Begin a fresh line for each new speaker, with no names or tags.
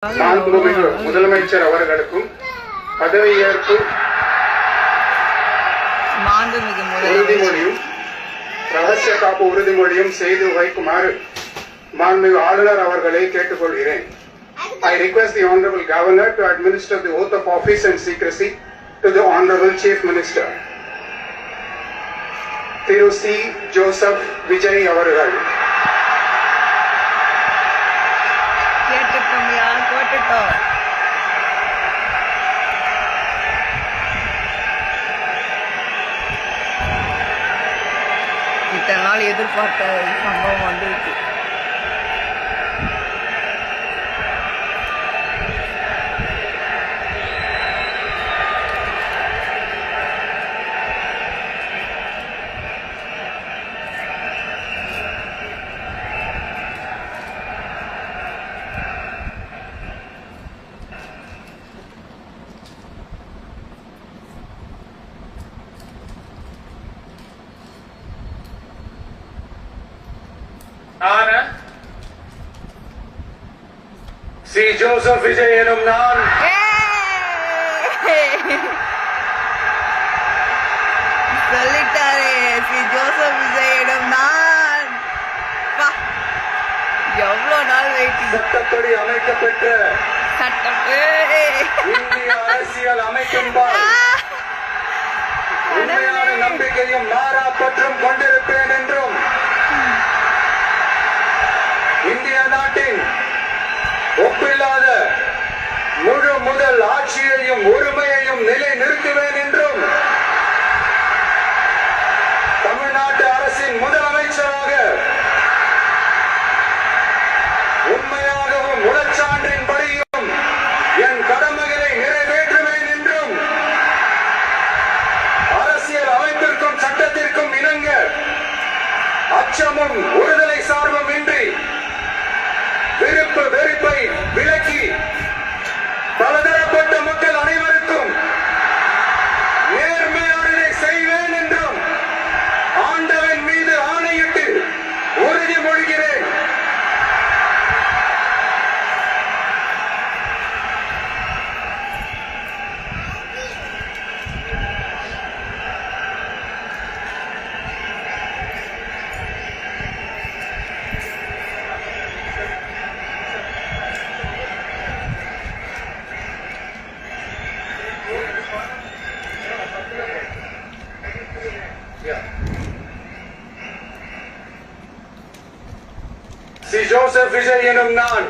மாண்புமிகு முதலமைச்சர் அவர்களுக்கும் பதவியேற்பு உறுதிமொழியும் ரகசிய காப்பு உறுதிமொழியும் செய்து வைக்குமாறு மாண்புமிகு ஆளுநர் அவர்களை கேட்டுக்கொள்கிறேன். I request the Honorable Governor to administer the oath of office and secrecy to the Honorable Chief Minister. Thiru C. Joseph Vijay அவர்கள்.
இத்தனை நாள் எதிர்பார்த்த சம்பவம் வந்துருக்கு.
சி. ஜோசப் விஜய் எனும் நான்
சொல்லிட்டாரே. சி. ஜோசப் விஜய் எனும் நான் எவ்வளவு நாள் வெயிட்டிங்.
சட்டப்படி அமைக்கப்பெற்ற இந்திய அரசியல் அமைக்கும்பால் உண்மையான நம்பிக்கையும் மாறா பற்றும் கொண்டிருப்பேன் என்றும் இந்திய நாட்டின் ஒப்பில்லாத முழு முதல் ஆட்சியையும் உரிமையையும் நிலை நிறுத்துவேன் என்றும் தமிழ்நாட்டு அரசின் முதலமைச்சராக உண்மையாகவும் உளச்சான்றின்படியும் என் கடமைகளை நிறைவேற்றுவேன் என்றும் அரசியல் அமைப்பிற்கும் சட்டத்திற்கும் இணங்க அச்சமும் ஒருதலை சார்பும் இன்றி விருப்பு வெறுப்பை விலக்கி பலதரப்பட்ட மக்கள் அனைவருக்கும் நேர்மையானதை செய்வேன் என்றும் ஆண்டவன் மீது ஆணையிட்டு உறுதிமொழிகிறேன். சி. ஜோசப் விஜய் எனும் நான்